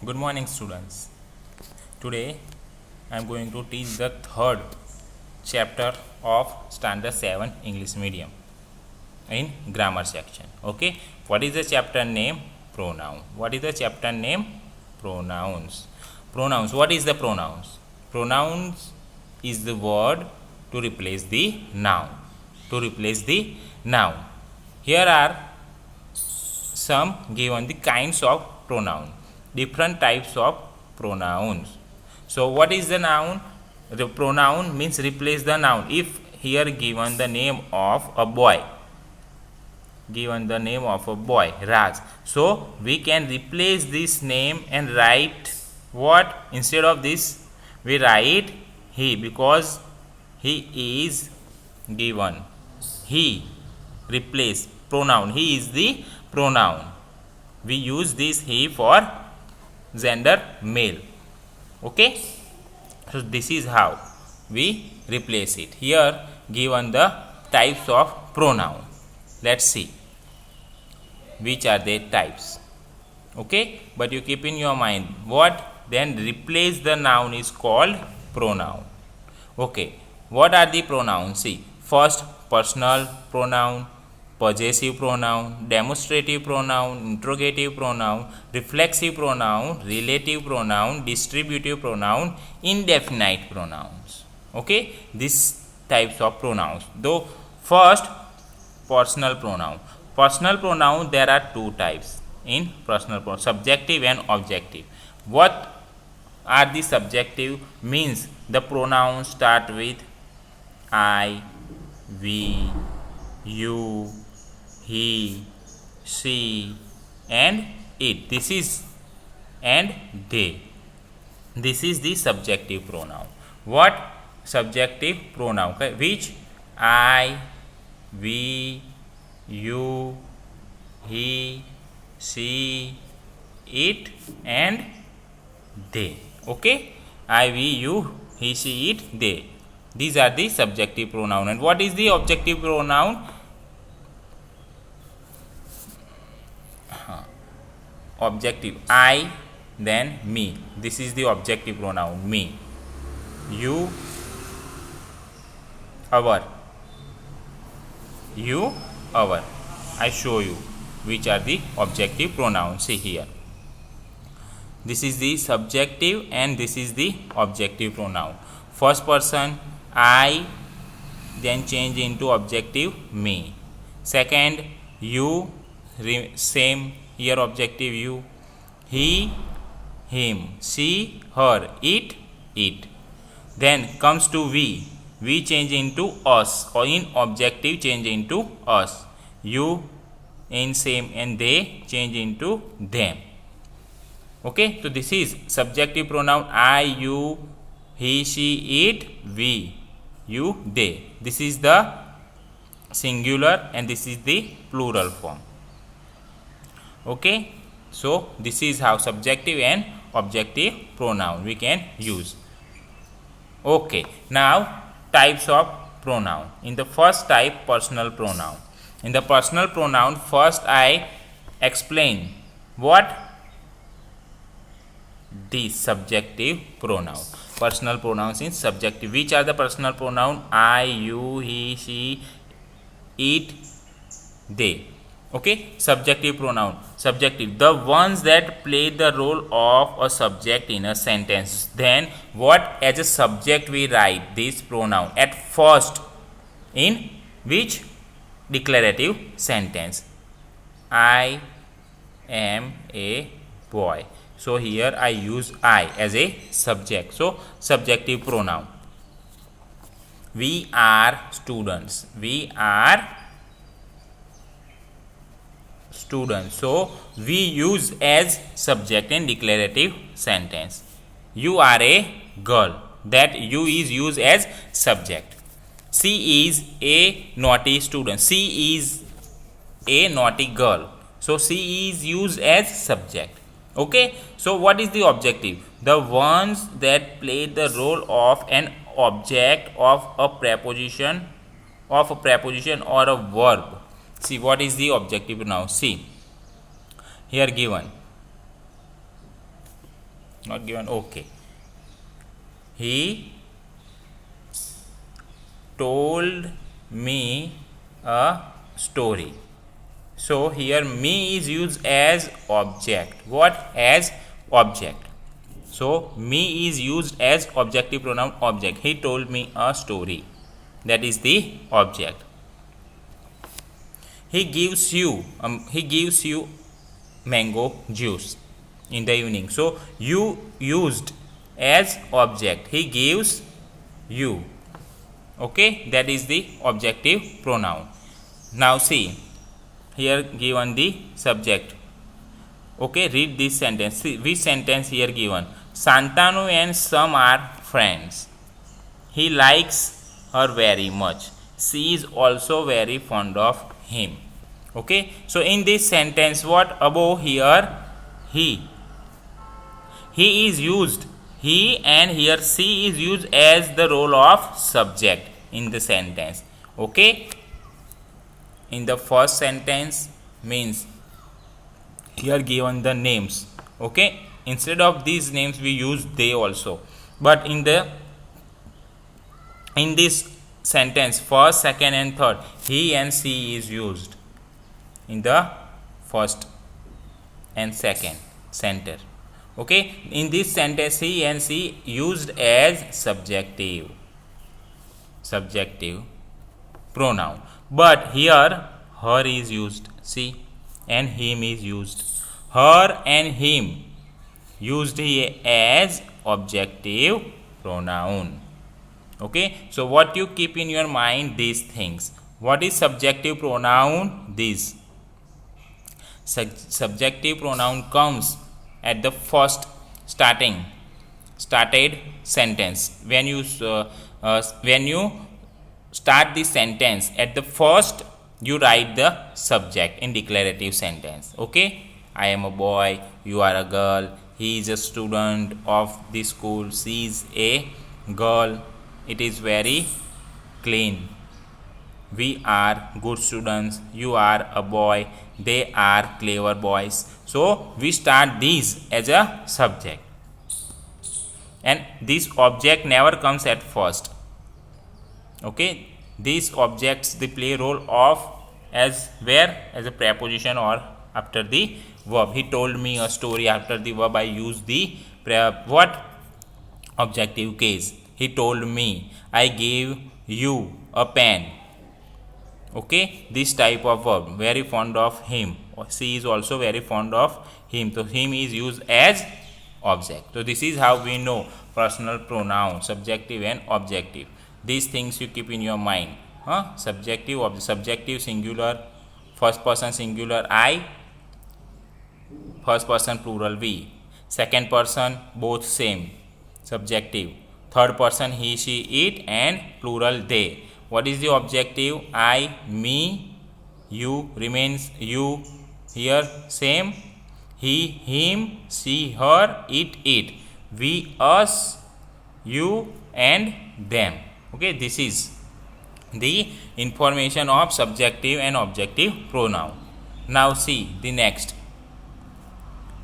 Good morning, students. Today I am going to teach the third chapter of Standard 7 English Medium in grammar section. Okay, what is the chapter name? Pronoun. What is the chapter name? Pronouns. Pronouns. What is the pronouns? Pronouns is the word to replace the noun. To replace the noun. Here are some given the kinds of pronoun, different types of pronouns. So what is the noun? The pronoun means replace the noun. If here given the name of a boy, Raj, so we can replace this name and write what? Instead of this we write he, because he is given. He, replace pronoun, he is the pronoun. We use this he for gender male. Okay, so this is how we replace it. Here given the types of pronoun. Let's see which are the types. Okay, but you keep in your mind what then replace the noun is called pronoun. Okay, what are the pronouns? See, first personal pronoun, possessive pronoun, demonstrative pronoun, interrogative pronoun, reflexive pronoun, relative pronoun, distributive pronoun, indefinite pronouns. Okay, these types of pronouns. Though first personal pronoun. Personal pronoun, there are two types in personal pronoun, subjective and objective. What are the subjective? Means the pronouns start with I, we, you, he, she, and it. This is and they. This is the subjective pronoun. What subjective pronoun? Okay, which I, we, you, he, she, it, and they. Okay, I, we, you, he, she, it, they. These are the subjective pronoun. And what is the objective pronoun? Objective, I, then me. This is the objective pronoun, me. You, our. You, our. I show you which are the objective pronouns. See here. This is the subjective and this is the objective pronoun. First person I, then change into objective me. Second you, same here objective you. He, him. She, her. It. Then comes to we change into us, or in objective change into us. You in same, and they change into them. Okay, so this is subjective pronoun I, you, he, she, it, we, you, they. This is the singular and this is the plural form. Okay, so this is how subjective and objective pronoun we can use. Okay, now types of pronoun. In the first type, personal pronoun. In the personal pronoun, first I explain what the subjective pronoun. Personal pronouns in subjective. Which are the personal pronoun? I, you, he, she, it, they. Okay, subjective pronoun. Subjective, the ones that play the role of a subject in a sentence. Then what as a subject we write this pronoun at first in which declarative sentence? I am a boy. So here I use I as a subject. So subjective pronoun. We are students. We are students. So we use as subject in declarative sentence. You are a girl. That you is used as subject. She is a naughty student. She is a naughty girl. So she is used as subject. Okay, so what is the objective? The ones that play the role of an object of a preposition or a verb. See, what is the objective now? See, here given Not given. Okay. He told me a story. So here me is used as object. What? As object. So me is used as objective pronoun object. He told me a story. That is the object. He gives you mango juice in the evening. So you used as object. He gives you. Okay, that is the objective pronoun. Now see, here given the subject. Okay, read this sentence. See which sentence here given. Santanu and Sam are friends. He likes her very much. She is also very fond of him. Okay, so in this sentence, what above here? He is used. He and here she is used as the role of subject in the sentence. Okay, in the first sentence means here given the names. Okay, instead of these names we use they also, but in this sentence first, second and third, he and she is used in the first and second center. Okay, in this sentence he and she used as subjective pronoun, but here her is used. See, and him is used. Her and him used here as objective pronoun. Okay, so what you keep in your mind these things. What is subjective pronoun? This subjective pronoun comes at the first started sentence. When you start the sentence at the first, you write the subject in declarative sentence. Okay, I am a boy, you are a girl, he is a student of this school, she is a girl, it is very clean, we are good students, you are a boy, they are clever boys. So we start these as a subject, and this object never comes at first. Okay, these objects they play role of as where, as a preposition or after the verb. He told me a story. After the verb I use the what? Objective case. He told me. I gave you a pen. Okay, this type of verb. Very fond of him. She is also very fond of him. So him is used as object. So this is how we know personal pronoun, subjective and objective. These things you keep in your mind. Subjective singular, first person singular I, first person plural we, second person both same, subjective, third person he, she, it, and plural they. What is the objective? I, me, you remains you, here same, he, him, she, her, it, we, us, you, and them. Okay, this is the information of subjective and objective pronoun. Now see the next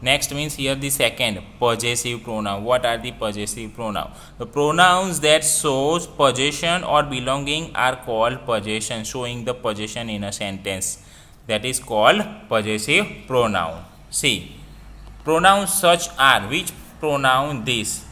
means here the second, possessive pronoun. What are the possessive pronoun? The pronouns that shows possession or belonging are called possession, showing the possession in a sentence. That is called possessive pronoun. See, pronouns such are, which pronoun? This: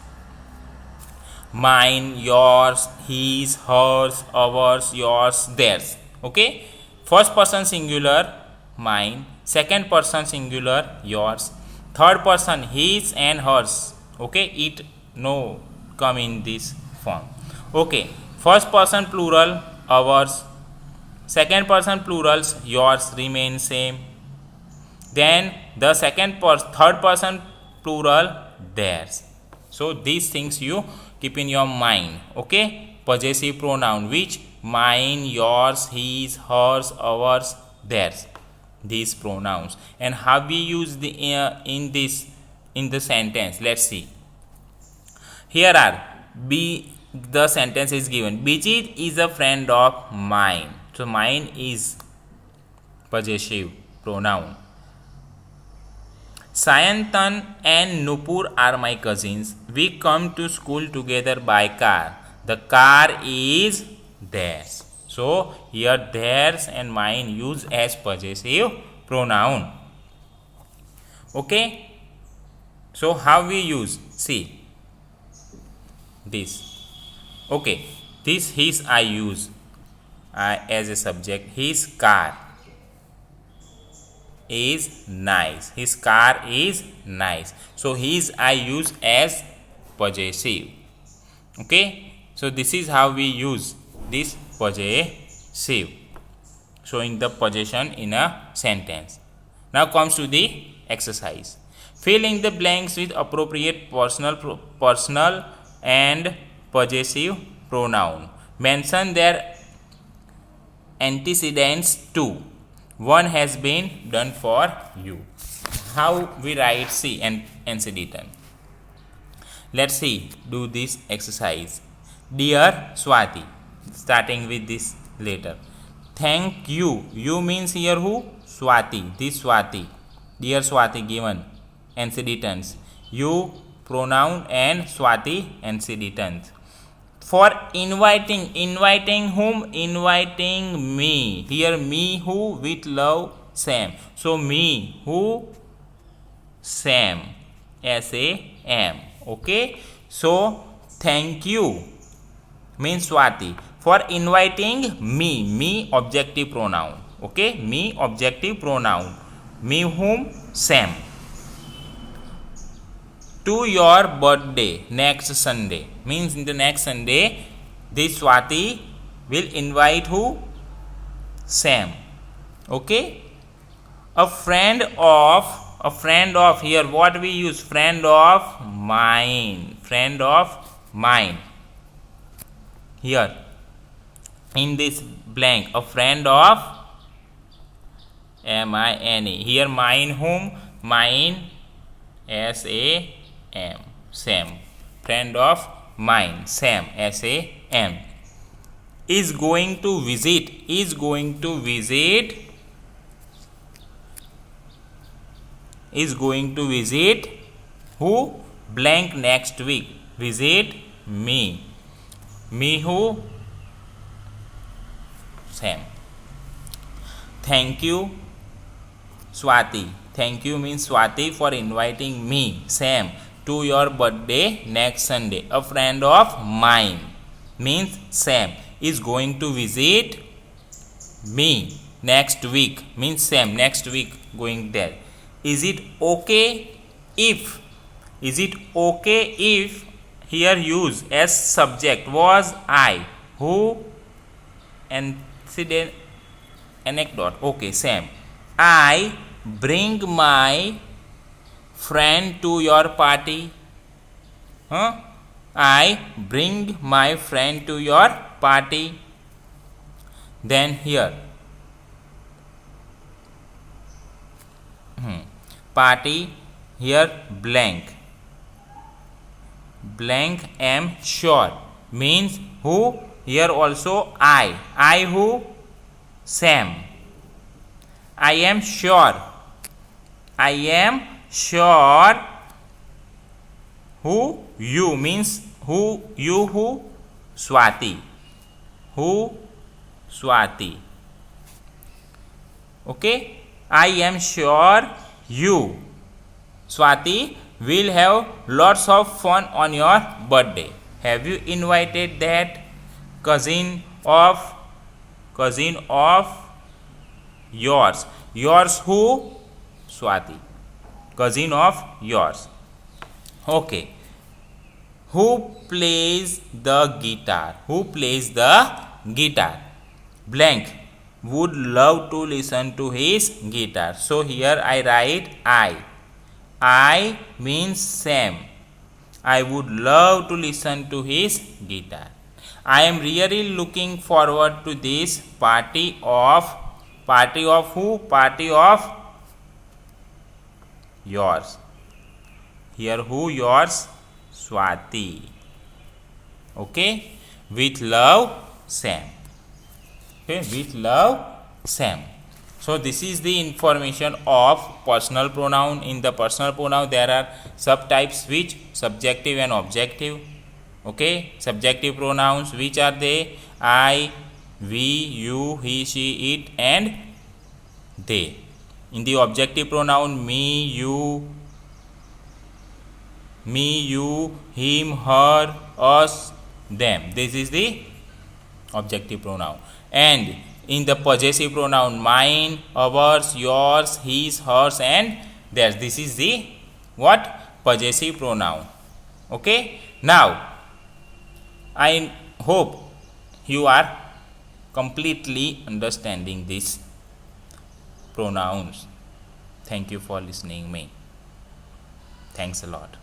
mine, yours, his, hers, ours, yours, theirs. Okay, first person singular mine, second person singular yours, third person his and hers. Okay, it no come in this form. Okay, first person plural ours, second person plurals yours remain same, then the third person plural theirs. So these things you keep in your mind. Okay, possessive pronoun, which? Mine, yours, his, hers, ours, theirs. These pronouns, and how we use the in the sentence. Let's see. Here are the sentence is given. Bijit is a friend of mine. So mine is possessive pronoun. Sayantan and Nupur are my cousins. We come to school together by car. The car is theirs. So here theirs and mine use as possessive pronoun. Okay. So how we use? See this. Okay. This his I use as a subject. His car is nice. His car is nice. So his I use as possessive. Okay. So this is how we use this possessive, showing the possession in a sentence. Now comes to the exercise. Fill in the blanks with appropriate personal and possessive pronoun. Mention their antecedents too. One has been done for you. How we write C and antecedent? Let's see. Do this exercise. Dear Swati. Starting with this letter. Thank you. You means here who? Swati. This Swati. Dear Swati given antecedents. You pronoun and Swati antecedents. For inviting whom? Inviting me. Here me who? With love Sam. So me who? Sam. S-A-M. Okay. So thank you means Swati. For inviting me objective pronoun. Okay. Me objective pronoun. Me whom? Sam. To your birthday next Sunday means in the next Sunday this Swati will invite who? Sam. Okay. A friend of here what we use? Friend of mine. Friend of mine. Here in this blank a friend of M-I-N-E. Here mine whom? Mine S-A-M. Sam. Friend of mine. Sam. S-A-M. Is going to visit. Is going to visit. Is going to visit who? Blank next week. Visit me. Me who? Sam. Thank you Swati. Thank you means Swati for inviting me, Sam, to your birthday next Sunday. A friend of mine means Sam is going to visit me next week means Sam next week going there. Is it okay if? Is it okay if here use as subject was I who anecdote. Okay, Sam. I bring my friend to your party. I bring my friend to your party. Then here party here blank am sure means who? Here also I who? Sam. I am sure who? You means who? You who? Swati. Who? Swati. Okay. I am sure you, Swati, will have lots of fun on your birthday. Have you invited that cousin of yours? Yours who? Swati. Cousin of yours. Okay. Who plays the guitar? Who plays the guitar? Blank. Would love to listen to his guitar. So here I write I. I means Sam. I would love to listen to his guitar. I am really looking forward to this party of who? Party of yours. Here who? Yours? Swati. Okay. With love, Sam. Okay. With love, Sam. So this is the information of personal pronoun. In the personal pronoun there are subtypes, which subjective and objective. Okay, subjective pronouns, which are they? I, we, you, he, she, it and they. In the objective pronoun, me, you, him, her, us, them. This is the objective pronoun. And in the possessive pronoun, mine, ours, yours, his, hers and theirs. This is the what? Possessive pronoun. Okay. Now I hope you are completely understanding these pronouns. Thank you for listening me. Thanks a lot.